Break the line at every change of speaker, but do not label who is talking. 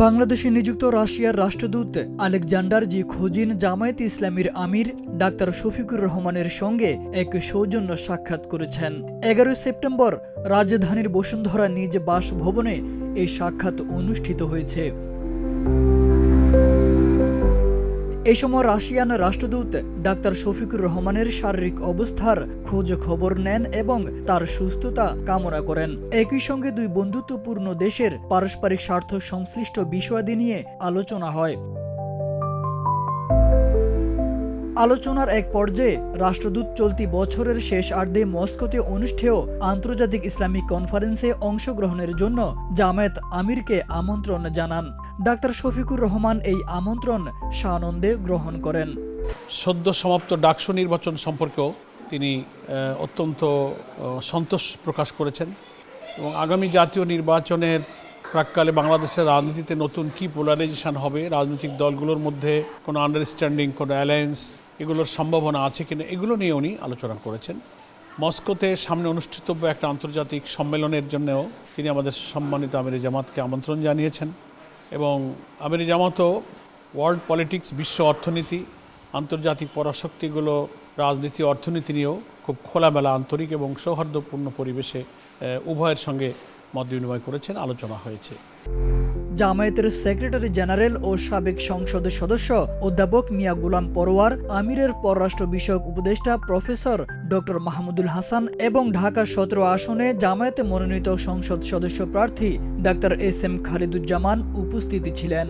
বাংলাদেশে নিযুক্ত রাশিয়ার রাষ্ট্রদূত আলেকজান্ডার জি খোজিন জামায়াতে ইসলামীর আমির ডাক্তার শফিকুর রহমানের সঙ্গে এক সৌজন্য সাক্ষাৎ করেছেন। 11 সেপ্টেম্বর রাজধানীর বসুন্ধরা নিজ বাসভবনে এই সাক্ষাৎ অনুষ্ঠিত হয়েছে। এই সময় রাশিয়ান রাষ্ট্রদূত ডাক্তার শফিকুর রহমানের শারীরিক অবস্থার খোঁজ খবর নেন এবং তার সুস্থতা কামনা করেন। একই সঙ্গে দুই বন্ধুত্বপূর্ণ দেশের পারস্পরিক স্বার্থ সংশ্লিষ্ট বিষয়াদি নিয়ে আলোচনা হয়। আলোচনার এক পর্যায়ে রাষ্ট্রদূত চলতি বছরের শেষার্ধে মস্কোতে অনুষ্ঠেয় আন্তর্জাতিক ইসলামিক কনফারেন্সে অংশগ্রহণের জন্য জামায়াত আমিরকে আমন্ত্রণ জানান। ডাক্তার শফিকুর রহমান এই আমন্ত্রণ সানন্দে গ্রহণ করেন।
সদ্য সমাপ্ত ডাকসু নির্বাচন সম্পর্কেও তিনি অত্যন্ত সন্তোষ প্রকাশ করেছেন এবং আগামী জাতীয় নির্বাচনের প্রাক্কালে বাংলাদেশের রাজনীতিতে নতুন কি পোলারাইজেশন হবে, রাজনৈতিক দলগুলোর মধ্যে কোনো আন্ডারস্ট্যান্ডিং, কোনো অ্যালায়েন্স, এগুলোর সম্ভাবনা আছে কিনা, এগুলো নিয়ে উনি আলোচনা করেছেন। মস্কোতে সামনে অনুষ্ঠিতব্য একটা আন্তর্জাতিক সম্মেলনের জন্যও তিনি আমাদের সম্মানিত আমির জামাতকে আমন্ত্রণ জানিয়েছেন এবং আমির জামাতও ওয়ার্ল্ড পলিটিক্স, বিশ্ব অর্থনীতি, আন্তর্জাতিক পরাশক্তিগুলো, রাজনীতি, অর্থনীতি নিয়েও খুব খোলামেলা, আন্তরিক এবং সৌহার্দ্যপূর্ণ পরিবেশে উভয়ের সঙ্গে মত বিনিময় করেছেন, আলোচনা হয়েছে।
জামায়াতের সেক্রেটারি জেনারেল ও সাবেক সংসদ সদস্য অধ্যাপক মিয়া গোলাম পরোয়ার, আমিরের পররাষ্ট্র বিষয়ক উপদেষ্টা প্রফেসর ডক্টর মাহমুদুল হাসান এবং ঢাকা 17 আসনে জামায়াতে মনোনীত সংসদ সদস্য প্রার্থী ডাক্তার এস.এম. খালিদুজ্জামান উপস্থিত ছিলেন।